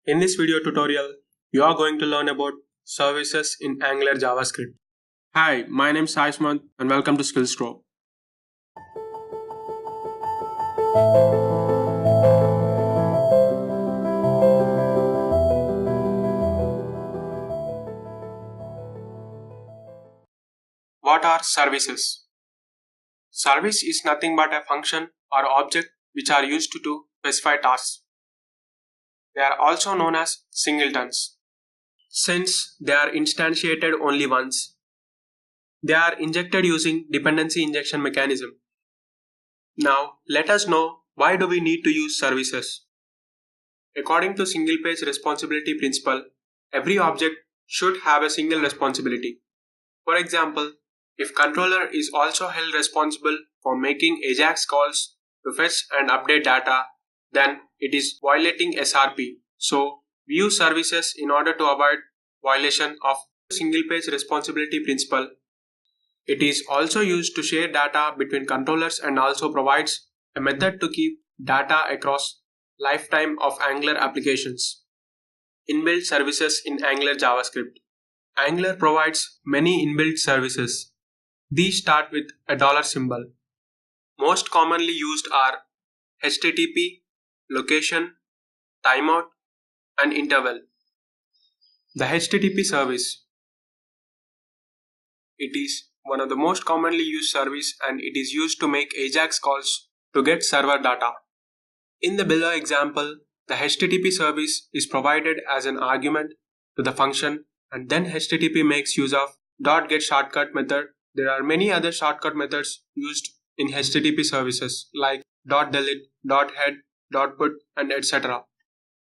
In this video tutorial, you are going to learn about services in Angular JavaScript. Hi, my name is Saishmant and welcome to SkillsDrop. What are services? Service is nothing but a function or object which are used to specify tasks. They are also known as singletons. Since they are instantiated only once, they are injected using dependency injection mechanism. Now, let us know why do we need to use services. According to single page responsibility principle, every object should have a single responsibility. For example, if controller is also held responsible for making AJAX calls to fetch and update data, then it is violating SRP. So, we use services in order to avoid violation of single page responsibility principle. It is also used to share data between controllers and also provides a method to keep data across lifetime of Angular applications. Inbuilt services in Angular JavaScript. Angular provides many inbuilt services. These start with a dollar symbol. Most commonly used are HTTP, location, timeout, and interval. The HTTP service. It is one of the most commonly used service and it is used to make AJAX calls to get server data. In the below example, the HTTP service is provided as an argument to the function and then HTTP makes use of .getShortcut method. There are many other shortcut methods used in HTTP services like .delete, .head, .put and etc.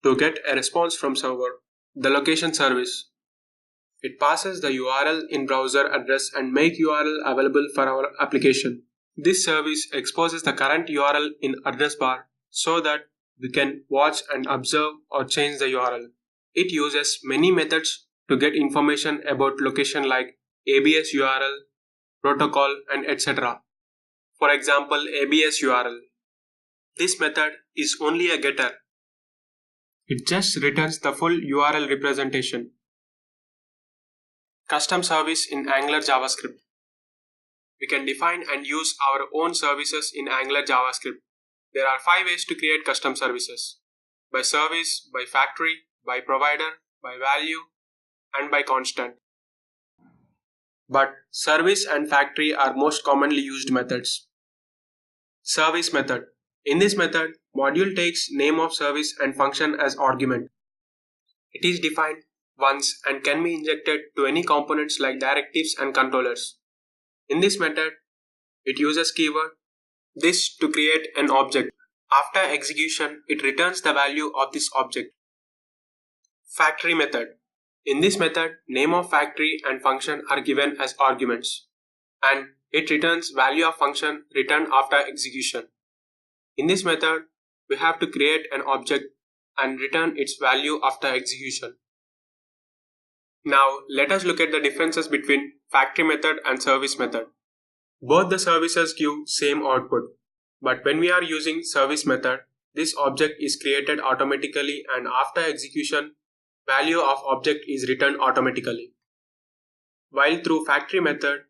to get a response from server. The location service. It passes the URL in browser address and make URL available for our application. This service exposes the current URL in address bar so that we can watch and observe or change the URL. It uses many methods to get information about location like ABS URL, protocol and etc. For example, ABS URL. This method is only a getter. It just returns the full URL representation. Custom service in Angular JavaScript. We can define and use our own services in Angular JavaScript. There are 5 ways to create custom services: by service, by factory, by provider, by value, and by constant. But service and factory are most commonly used methods. Service method. In this method, module takes name of service and function as argument. It is defined once and can be injected to any components like directives and controllers. In this method, it uses keyword this to create an object. After execution, it returns the value of this object. Factory method. In this method, name of factory and function are given as arguments, and it returns value of function returned after execution. In this method, we have to create an object and return its value after execution. Now, let us look at the differences between factory method and service method. Both the services give same output, but when we are using service method, this object is created automatically and after execution, value of object is returned automatically. While through factory method,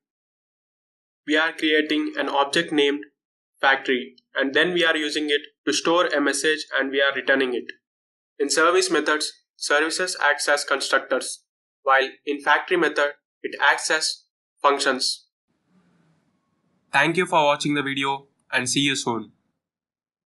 we are creating an object named factory and then we are using it to store a message and we are returning it. In service methods, services acts as constructors, while in factory method, it acts as functions. Thank you for watching the video and see you soon.